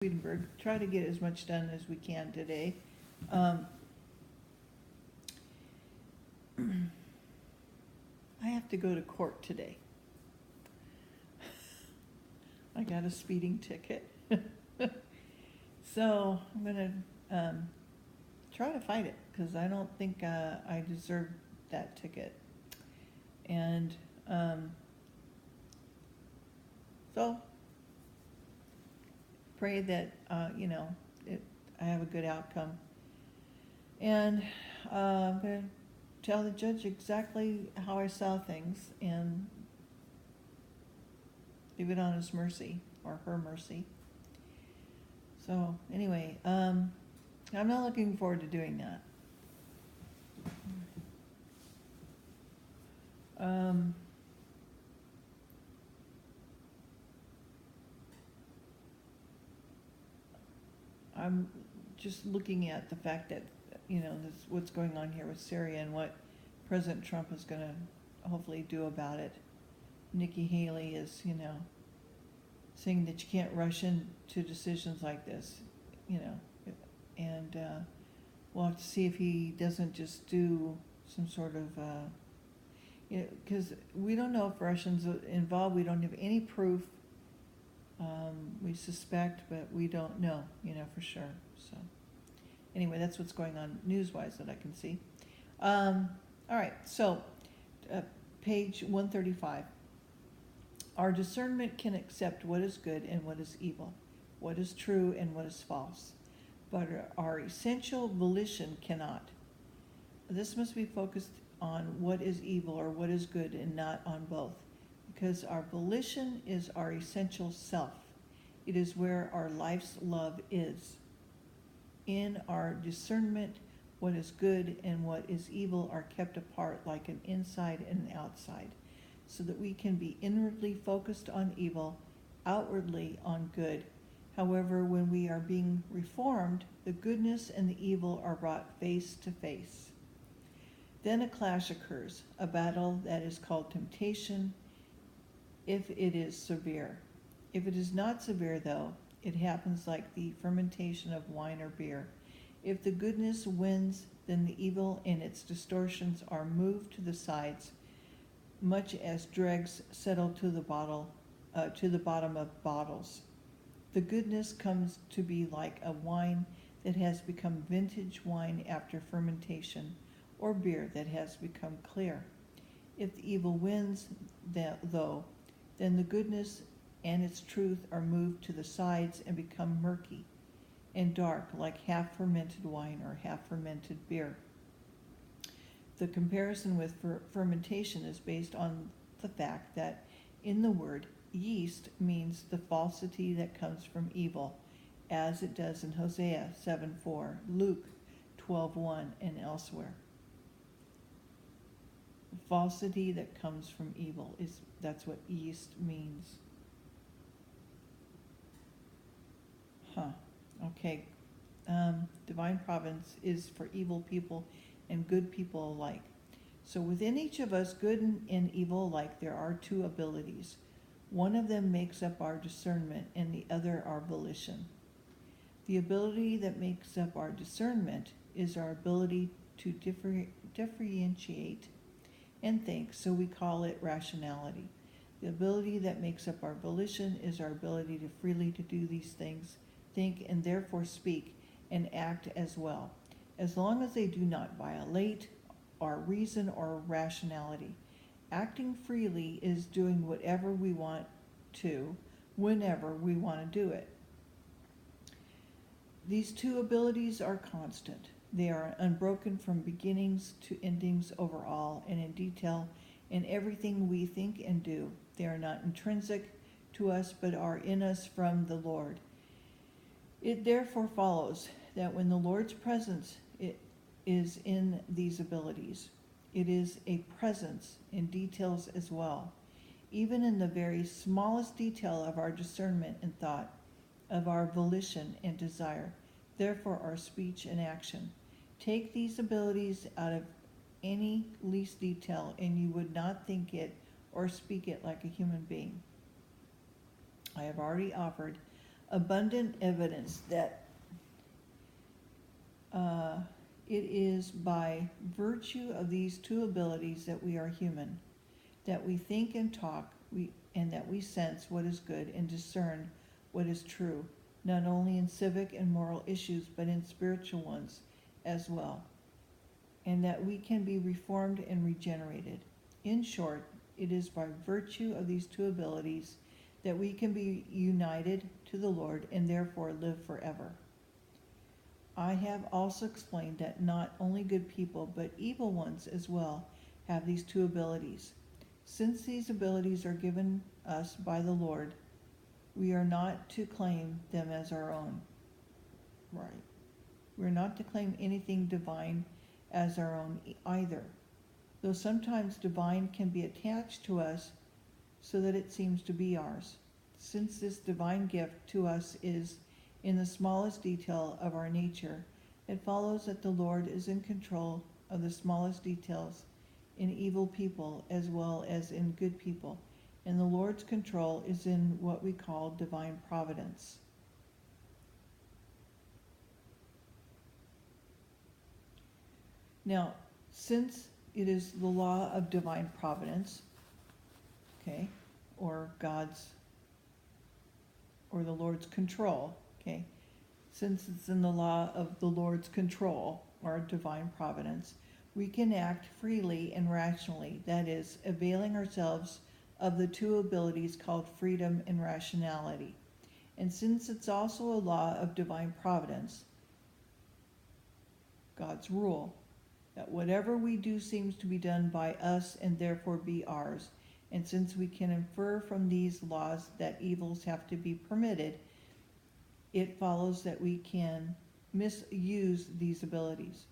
Swedenborg. Try to get as much done as we can today. I have to go to court today. I got a speeding ticket. So I'm going to try to fight it because I don't think I deserve that ticket. And so pray that, I have a good outcome. And I'm going to tell the judge exactly how I saw things and leave it on his mercy or her mercy. So anyway, I'm not looking forward to doing that. I'm just looking at the fact that, this, what's going on here with Syria and what President Trump is going to hopefully do about it. Nikki Haley is, saying that you can't rush into decisions like this, and we'll have to see if he doesn't just do some sort of, because we don't know if Russians are involved. We don't have any proof. We suspect, but we don't know, for sure. So anyway, that's what's going on news-wise that I can see. All right, so page 135. Our discernment can accept what is good and what is evil, what is true and what is false, but our essential volition cannot. This must be focused on what is evil or what is good and not on both, because our volition is our essential self. It is where our life's love is. In our discernment, what is good and what is evil are kept apart like an inside and an outside, so that we can be inwardly focused on evil, outwardly on good. However, when we are being reformed, the goodness and the evil are brought face to face. Then a clash occurs, a battle that is called temptation, if it is severe. If it is not severe, though, it happens like the fermentation of wine or beer. If the goodness wins, then the evil and its distortions are moved to the sides, much as dregs settle to the bottom of bottles. The goodness comes to be like a wine that has become vintage wine after fermentation, or beer that has become clear. If the evil wins, though, then the goodness and its truth are moved to the sides and become murky and dark, like half-fermented wine or half-fermented beer. The comparison with fermentation is based on the fact that in the word, yeast means the falsity that comes from evil, as it does in Hosea 7:4, Luke 12:1, and elsewhere. The falsity that comes from evil that's what yeast means. Okay. Divine providence is for evil people and good people alike. So within each of us, good and evil alike, there are two abilities. One of them makes up our discernment and the other our volition. The ability that makes up our discernment is our ability to differentiate and think, so we call it rationality. The ability that makes up our volition is our ability to freely to do these things, think, and therefore speak and act as well, as long as they do not violate our reason or rationality. Acting freely is doing whatever we want to, whenever we want to do it. These two abilities are constant. They are unbroken from beginnings to endings overall and in detail in everything we think and do. They are not intrinsic to us, but are in us from the Lord. It therefore follows that when the Lord's presence is in these abilities, it is a presence in details as well, even in the very smallest detail of our discernment and thought, of our volition and desire, therefore our speech and action. Take these abilities out of any least detail, and you would not think it or speak it like a human being. I have already offered abundant evidence that it is by virtue of these two abilities that we are human, that we think and talk, and that we sense what is good and discern what is true, not only in civic and moral issues, but in spiritual ones as well, and that we can be reformed and regenerated. In short, it is by virtue of these two abilities that we can be united to the Lord and therefore live forever. I have also explained that not only good people, but evil ones as well, have these two abilities. Since these abilities are given us by the Lord, we are not to claim them as our own. Right. We're not to claim anything divine as our own either, though sometimes divine can be attached to us so that it seems to be ours. Since this divine gift to us is in the smallest detail of our nature, it follows that the Lord is in control of the smallest details in evil people as well as in good people, and the Lord's control is in what we call divine providence. Now, since it is the law of divine providence, okay, or the Lord's control, okay, since it's in the law of the Lord's control or divine providence, we can act freely and rationally, that is, availing ourselves of the two abilities called freedom and rationality. And since it's also a law of divine providence, God's rule, that whatever we do seems to be done by us and therefore be ours, and since we can infer from these laws that evils have to be permitted, it follows that we can misuse these abilities.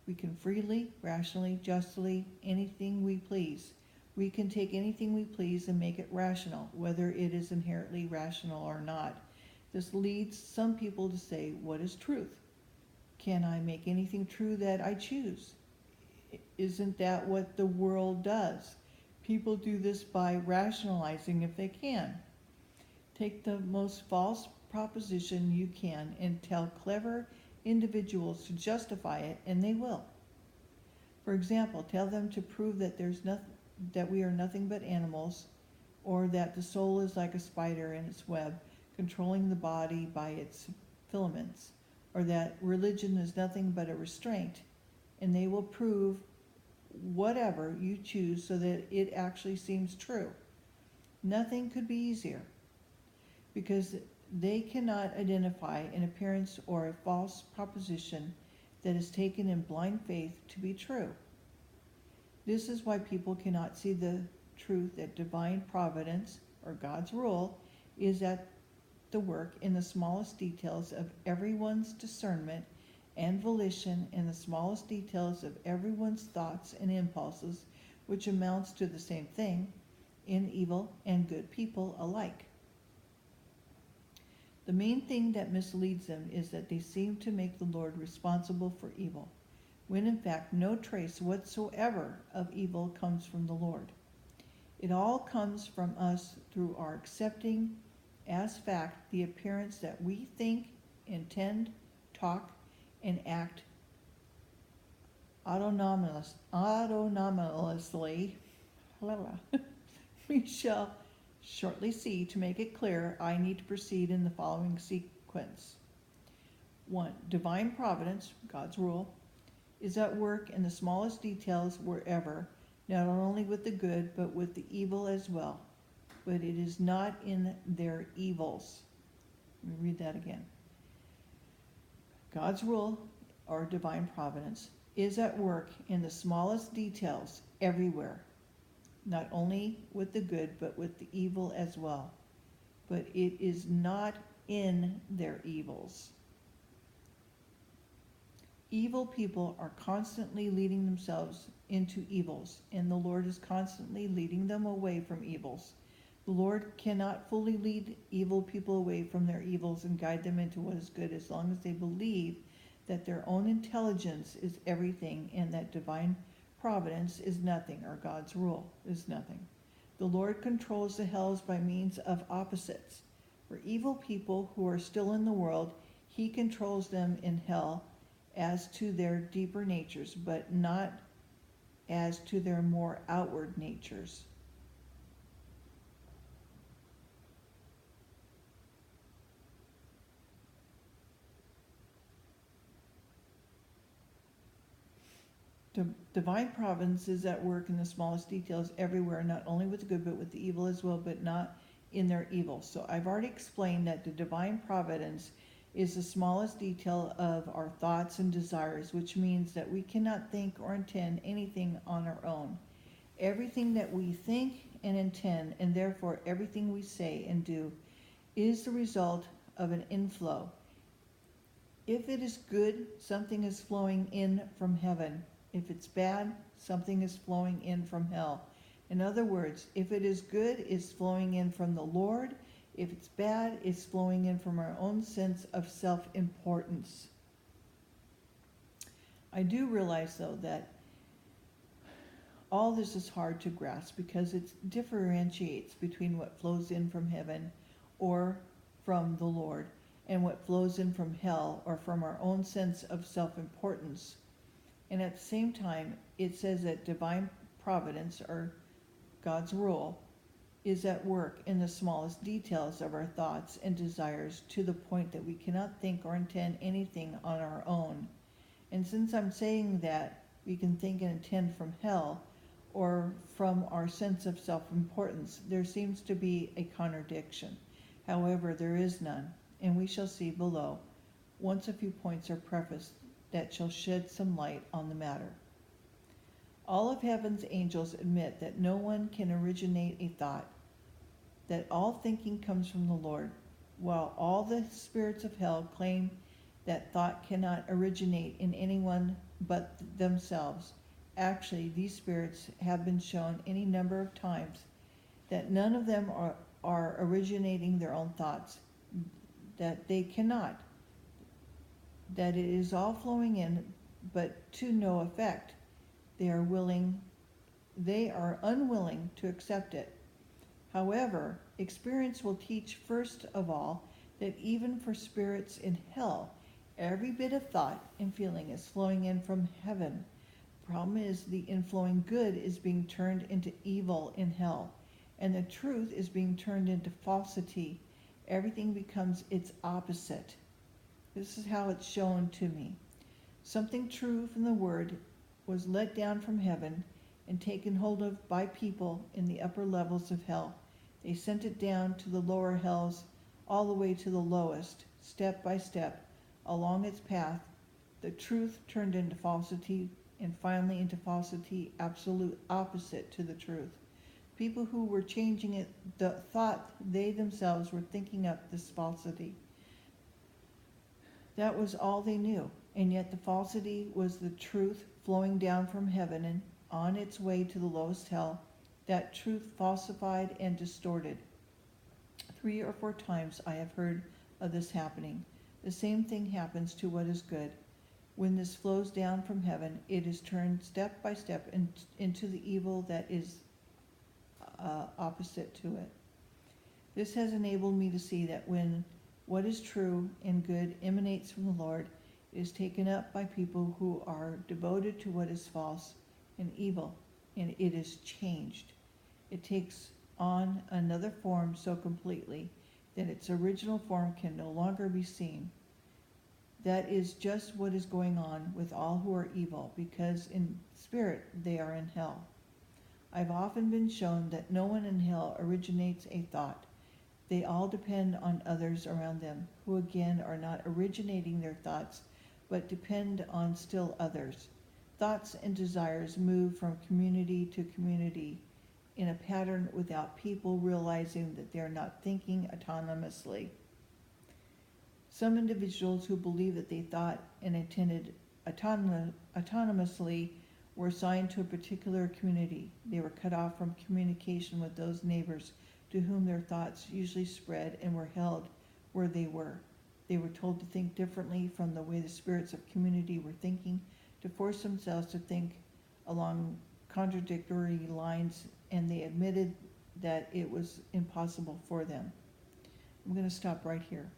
We can freely, rationally, justly, anything we please. We can take anything we please and make it rational, whether it is inherently rational or not. This leads some people to say, what is truth? Can I make anything true that I choose? Isn't that what the world does? People do this by rationalizing if they can. Take the most false proposition you can and tell clever individuals to justify it, and they will. For example, tell them to prove that that we are nothing but animals, or that the soul is like a spider in its web, controlling the body by its filaments, or that religion is nothing but a restraint, and they will prove whatever you choose so that it actually seems true. Nothing could be easier, because they cannot identify an appearance or a false proposition that is taken in blind faith to be true. This is why people cannot see the truth that divine providence, or God's rule, is at the work in the smallest details of everyone's discernment and volition, and the smallest details of everyone's thoughts and impulses, which amounts to the same thing in evil and good people alike. The main thing that misleads them is that they seem to make the Lord responsible for evil, when in fact no trace whatsoever of evil comes from the Lord. It all comes from us through our accepting as fact the appearance that we think, intend, talk, and act autonomously. We shall shortly see. To make it clear, I need to proceed in the following sequence. 1. Divine providence, God's rule, is at work in the smallest details wherever, not only with the good, but with the evil as well. But it is not in their evils. Let me read that again. God's rule, or divine providence, is at work in the smallest details everywhere, not only with the good, but with the evil as well. But it is not in their evils. Evil people are constantly leading themselves into evils, and the Lord is constantly leading them away from evils. The Lord cannot fully lead evil people away from their evils and guide them into what is good as long as they believe that their own intelligence is everything and that divine providence is nothing, or God's rule is nothing. The Lord controls the hells by means of opposites. For evil people who are still in the world, he controls them in hell as to their deeper natures, but not as to their more outward natures. Divine providence is at work in the smallest details everywhere, not only with the good but with the evil as well, but not in their evil. So I've already explained that the divine providence is the smallest detail of our thoughts and desires, which means that we cannot think or intend anything on our own. Everything that we think and intend, and therefore everything we say and do, is the result of an inflow. If it is good, something is flowing in from heaven. If it's bad, something is flowing in from hell. In other words, if it is good, it's flowing in from the Lord. If it's bad, it's flowing in from our own sense of self-importance. I do realize, though, that all this is hard to grasp because it differentiates between what flows in from heaven or from the Lord and what flows in from hell or from our own sense of self-importance. And at the same time, it says that divine providence, or God's rule, is at work in the smallest details of our thoughts and desires, to the point that we cannot think or intend anything on our own. And since I'm saying that we can think and intend from hell or from our sense of self-importance, there seems to be a contradiction. However, there is none, and we shall see below, once a few points are prefaced that shall shed some light on the matter. All of heaven's angels admit that no one can originate a thought, that all thinking comes from the Lord, while all the spirits of hell claim that thought cannot originate in anyone but themselves. Actually, these spirits have been shown any number of times that none of them are originating their own thoughts, that they cannot, that it is all flowing in, but to no effect. They are unwilling to accept it. However, experience will teach first of all that even for spirits in hell, every bit of thought and feeling is flowing in from heaven. The problem is the inflowing good is being turned into evil in hell, and the truth is being turned into falsity. Everything becomes its opposite. This is how it's shown to me. Something true from the Word was let down from heaven and taken hold of by people in the upper levels of hell. They sent it down to the lower hells, all the way to the lowest, step by step, along its path. The truth turned into falsity, and finally into falsity absolute opposite to the truth. People who were changing it thought they themselves were thinking up this falsity. That was all they knew, and yet the falsity was the truth flowing down from heaven and on its way to the lowest hell, that truth falsified and distorted. 3 or 4 times I have heard of this happening. The same thing happens to what is good. When this flows down from heaven, it is turned step by step into the evil that is opposite to it. This has enabled me to see that when what is true and good emanates from the Lord, it is taken up by people who are devoted to what is false and evil, and it is changed. It takes on another form so completely that its original form can no longer be seen. That is just what is going on with all who are evil, because in spirit they are in hell. I've often been shown that no one in hell originates a thought. They all depend on others around them, who again are not originating their thoughts, but depend on still others. Thoughts and desires move from community to community in a pattern without people realizing that they are not thinking autonomously. Some individuals who believe that they thought and intended autonomously were assigned to a particular community. They were cut off from communication with those neighbors to whom their thoughts usually spread, and were held where they were. They were told to think differently from the way the spirits of community were thinking, to force themselves to think along contradictory lines, and they admitted that it was impossible for them. I'm gonna stop right here.